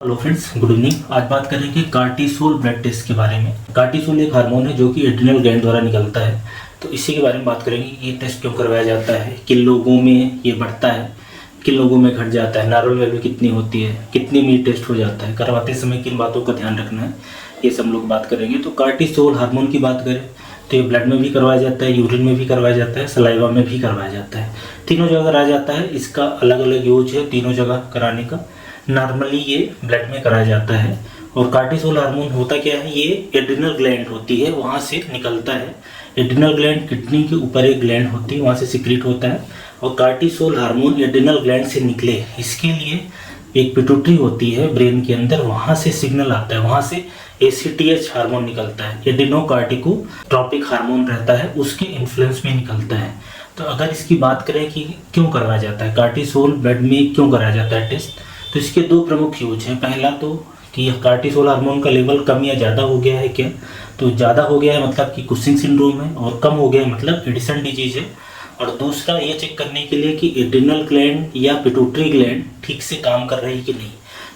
Hello friends, good evening. आज बात करेंगे कार्टिसोल ब्लड टेस्ट के बारे में। कार्टिसोल एक हार्मोन है जो कि एड्रिनल ग्लैंड द्वारा निकलता है। तो इसी के बारे में बात करेंगे कि ये टेस्ट क्यों करवाया जाता है, किन लोगों में ये बढ़ता है, किन लोगों में घट जाता है, नॉर्मल वैल्यू कितनी होती है, कितनी में टेस्ट हो जाता है, करवाते समय किन बातों का ध्यान रखना है, ये सब लोग बात करेंगे। तो कार्टिसोल हार्मोन की बात करें तो ये ब्लड में भी करवाया जाता है, यूरिन में भी करवाया जाता है, सलाइवा में भी करवाया जाता है। तीनों जगह कराया जाता है। इसका अलग अलग यूज है तीनों जगह कराने का। नॉर्मली ये ब्लड में कराया जाता है। और कार्टिसोल हार्मोन होता क्या है, ये एड्रिनल ग्लैंड होती है वहाँ से निकलता है। एड्रिनल ग्लैंड किडनी के ऊपर एक ग्लैंड होती है, वहाँ से सिक्रीट होता है। और कार्टिसोल हार्मोन एड्रिनल ग्लैंड से निकले इसके लिए एक पिट्यूटरी होती है ब्रेन के अंदर, वहाँ से सिग्नल आता है, वहाँ से ACTH हार्मोन निकलता है, एडिनोकार्टिकोट्रोपिक हार्मोन रहता है, उसके इन्फ्लुएंस में निकलता है। तो अगर इसकी बात करें कि क्यों करवाया जाता है, कार्टिसोल ब्लड में क्यों कराया जाता है टेस्ट, तो इसके दो प्रमुख यूज हैं। पहला तो कि कार्टिसोल हार्मोन का लेवल कम या ज़्यादा हो गया है क्या, तो ज़्यादा हो गया है मतलब कि कुशिंग सिंड्रोम है, और कम हो गया है मतलब एडिसन डिजीज है। और दूसरा ये चेक करने के लिए कि एड्रिनल ग्लैंड या पिट्यूटरी ग्लैंड ठीक से काम कर रही है कि नहीं।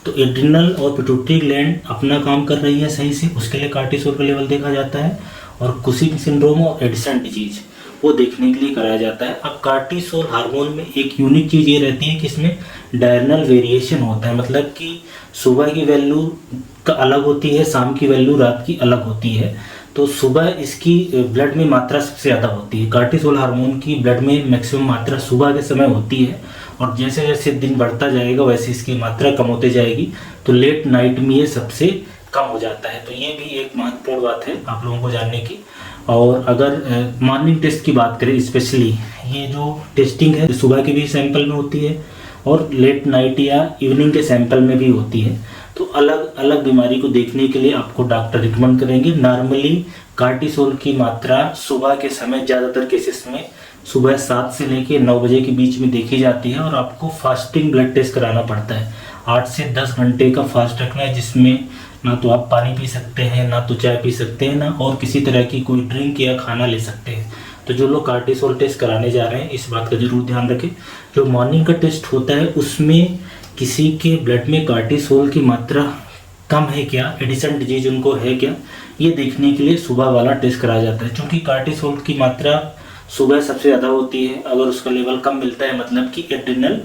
तो एड्रिनल और पिट्यूटरी ग्लैंड अपना काम कर रही है सही से, उसके लिए कार्टिसोल का लेवल देखा जाता है। और कुशिंग सिंड्रोम और एडिसन डिजीज वो देखने के लिए कराया जाता है। अब कार्टिसोल हार्मोन में एक यूनिक चीज़ ये रहती है कि इसमें डायरनल वेरिएशन होता है, मतलब कि सुबह की वैल्यू का अलग होती है, शाम की वैल्यू रात की अलग होती है। तो सुबह इसकी ब्लड में मात्रा सबसे ज़्यादा होती है। कार्टिसोल हार्मोन की ब्लड में मैक्सिमम मात्रा सुबह के समय होती है, और जैसे जैसे दिन बढ़ता जाएगा वैसे इसकी मात्रा कम होती जाएगी। तो लेट नाइट में ये सबसे कम हो जाता है। तो ये भी एक महत्वपूर्ण बात है आप लोगों को जानने की। और अगर मॉर्निंग टेस्ट की बात करें, स्पेशली ये जो टेस्टिंग है सुबह के भी सैंपल में होती है और लेट नाइट या इवनिंग के सैंपल में भी होती है। तो अलग अलग बीमारी को देखने के लिए आपको डॉक्टर रिकमेंड करेंगे। नॉर्मली कार्टिसोल की मात्रा सुबह के समय ज़्यादातर केसेस में सुबह 7 से लेकर 9 बजे के बीच में देखी जाती है। और आपको फास्टिंग ब्लड टेस्ट कराना पड़ता है। 8 से 10 घंटे का फास्ट रखना है, जिसमें ना तो आप पानी पी सकते हैं, ना तो चाय पी सकते हैं, ना और किसी तरह की कोई ड्रिंक या खाना ले सकते हैं। तो जो लोग कार्टिसोल टेस्ट कराने जा रहे हैं इस बात का जरूर ध्यान रखें। जो मॉर्निंग का टेस्ट होता है उसमें किसी के ब्लड में कार्टिसोल की मात्रा कम है क्या, एडिसन डिजीज उनको है क्या, ये देखने के लिए सुबह वाला टेस्ट कराया जाता है। क्योंकि कार्टिसोल की मात्रा सुबह सबसे ज़्यादा होती है। अगर उसका लेवल कम मिलता है मतलब कि एड्रिनल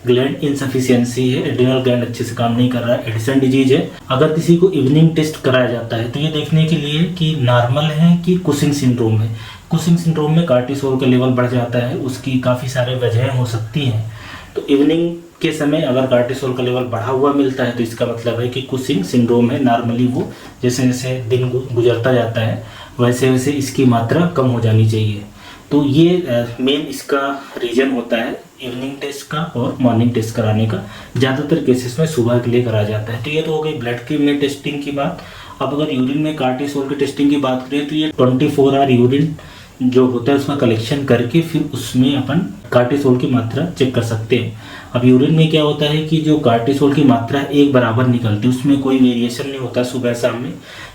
ग्लैंड इनसफिशियंसी है, एड्रिनल ग्लैंड अच्छे से काम नहीं कर रहा है, एडिसन डिजीज है। अगर किसी को इवनिंग टेस्ट कराया जाता है तो ये देखने के लिए कि नॉर्मल है कि कुशिंग सिंड्रोम है। कुशिंग सिंड्रोम में कार्टिसोल का लेवल बढ़ जाता है, उसकी काफ़ी सारे वजहें हो सकती हैं। तो इवनिंग के समय अगर कार्टिसोल का लेवल बढ़ा हुआ मिलता है तो इसका मतलब है कि कुशिंग सिंड्रोम है। नॉर्मली वो जैसे जैसे दिन गुजरता जाता है वैसे वैसे इसकी मात्रा कम हो जानी चाहिए। तो ये मेन इसका रीज़न होता है इवनिंग टेस्ट का और मॉर्निंग टेस्ट कराने का। ज़्यादातर केसेस में सुबह के लिए कराया जाता है। तो ये तो हो गई ब्लड की में टेस्टिंग की बात। अब अगर यूरिन में कार्टिसोल की टेस्टिंग की बात करें तो ये 24 आवर यूरिन जो होता है उसका कलेक्शन करके फिर उसमें अपन कार्टिसोल की मात्रा चेक कर सकते हैं। अब यूरिन में क्या होता है कि जो कार्टिसोल की मात्रा एक बराबर निकलती है, उसमें कोई वेरिएशन नहीं होता सुबह शाम में।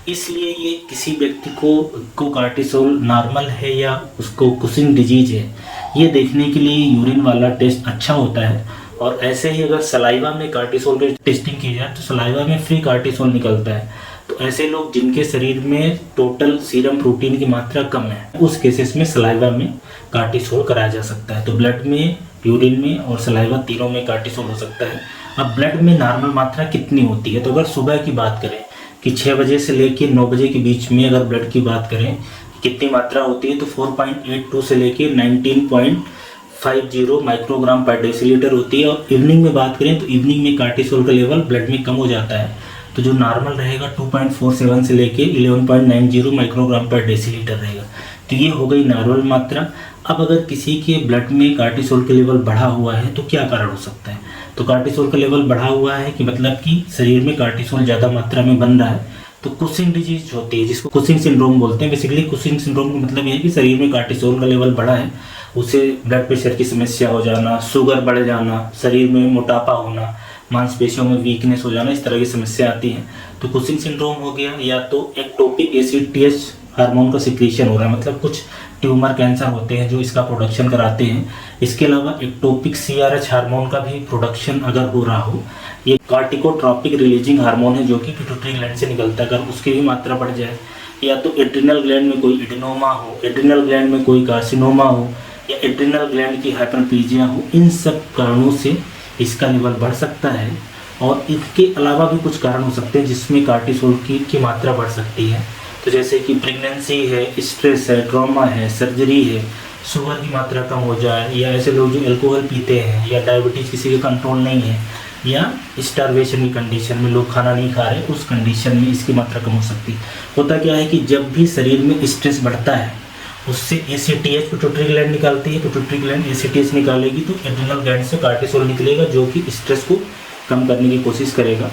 इसलिए ये किसी व्यक्ति को कार्टिसोल नॉर्मल है या उसको कुशिंग डिजीज है, ये देखने के लिए यूरिन वाला टेस्ट अच्छा होता है। और ऐसे ही अगर सलाइवा में कार्टिसोल की टेस्टिंग की जाए तो सलाइवा में फ्री कार्टिसोल निकलता है। तो ऐसे लोग जिनके शरीर में टोटल सीरम प्रोटीन की मात्रा कम है, उस केसेस में सलाइवा में कार्टिसोल कराया जा सकता है। तो ब्लड में, यूरिन में और सलाइवा तीनों में कार्टिसोल हो सकता है। अब ब्लड में नॉर्मल मात्रा कितनी होती है, तो अगर सुबह की बात करें कि 6 बजे से लेकर 9 बजे के बीच में अगर ब्लड की बात करें कितनी मात्रा होती है, तो 4.82 से लेकर 19.50 माइक्रोग्राम पर डेसीलीटर होती है। और इवनिंग में बात करें तो इवनिंग में कार्टिसोल का लेवल ब्लड में कम हो जाता है। तो जो नॉर्मल रहेगा 2.47 से लेके 11.90 माइक्रोग्राम पर डेसीलीटर रहेगा। तो ये हो गई नॉर्मल मात्रा। अब अगर किसी के ब्लड में कार्टिसोल का लेवल बढ़ा हुआ है तो क्या कारण हो सकता है, तो कार्टिसोल का लेवल बढ़ा हुआ है कि मतलब कि शरीर में कार्टिसोल ज़्यादा मात्रा में बन रहा है। तो कुशिंग डिजीज होती है जिसको कुशिंग सिंड्रोम बोलते हैं। बेसिकली कुशिंग सिंड्रोम का मतलब ये है कि शरीर में कार्टिसोल का लेवल बढ़ा है, उसे ब्लड प्रेशर की समस्या हो जाना, शुगर बढ़ जाना, शरीर में मोटापा होना, मांसपेशियों में वीकनेस हो जाना, इस तरह की समस्या आती है। तो कुशिंग सिंड्रोम हो गया, या तो एक्टोपिक ACTH हार्मोन का सिक्रीशन हो रहा है, मतलब कुछ ट्यूमर कैंसर होते हैं जो इसका प्रोडक्शन कराते हैं। इसके अलावा एक्टोपिक CRH हार्मोन का भी प्रोडक्शन अगर हो रहा हो, ये कार्टिकोट्रॉपिक रिलीजिंग हार्मोन है जो कि पिट्यूटरी ग्लैंड से निकलता है। अगर उसकी भी मात्रा बढ़ जाए या तो एड्रिनल ग्लैंड में कोई एडिनोमा हो, एड्रिनल ग्लैंड में कोई कार्सिनोमा हो या एड्रिनल ग्लैंड की हाइपरप्लेजिया हो, इन सब कारणों से इसका लेवल बढ़ सकता है। और इसके अलावा भी कुछ कारण हो सकते हैं जिसमें कार्टिसोल की मात्रा बढ़ सकती है। तो जैसे कि प्रेगनेंसी है, स्ट्रेस है, ट्रॉमा है, सर्जरी है, शुगर की मात्रा कम हो जाए, या ऐसे लोग जो अल्कोहल पीते हैं, या डायबिटीज़ किसी के कंट्रोल नहीं है, या स्टारवेशन की कंडीशन में लोग खाना नहीं खा रहे, उस कंडीशन में इसकी मात्रा कम हो सकती है। होता क्या है कि जब भी शरीर में स्ट्रेस बढ़ता है उससे ACTH पिट्यूटरी ग्लैंड निकालती है, पिट्यूटरी ग्लैंड ACTH निकालेगी तो एड्रिनल ग्लैंड से कार्टिसोल निकलेगा जो कि स्ट्रेस को कम करने की कोशिश करेगा।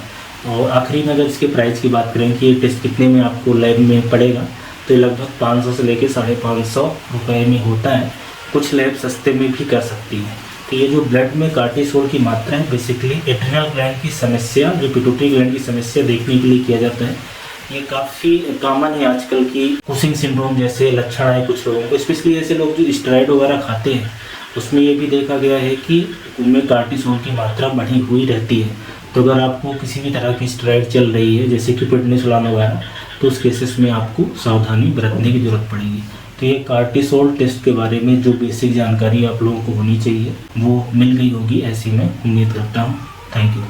और आखिरी में अगर इसके प्राइस की बात करें कि ये टेस्ट कितने में आपको लैब में पड़ेगा, तो ये लगभग 500 से लेकर 550 रुपये में होता है। कुछ लैब सस्ते में भी कर सकती है। तो ये जो ब्लड में कार्टिसोल की मात्रा है बेसिकली एड्रिनल ग्लैंड की समस्या, जो पिट्यूटरी ग्लैंड की समस्या देखने के लिए किया जाता है। ये काफ़ी कॉमन है आजकल की कुशिंग सिंड्रोम जैसे लक्षण है कुछ लोगों को, स्पेशली ऐसे लोग जो स्टेरॉइड वगैरह खाते हैं उसमें ये भी देखा गया है कि उनमें कार्टिसोल की मात्रा बढ़ी हुई रहती है। तो अगर आपको किसी भी तरह की स्टेरॉइड चल रही है जैसे कि प्रेडनिसोलोन वगैरह, तो उस केसेस में आपको सावधानी बरतने की ज़रूरत पड़ेगी। तो ये कार्टिसोल टेस्ट के बारे में जो बेसिक जानकारी आप लोगों को होनी चाहिए वो मिल गई होगी, ऐसी मैं उम्मीद करता हूँ। Thank you.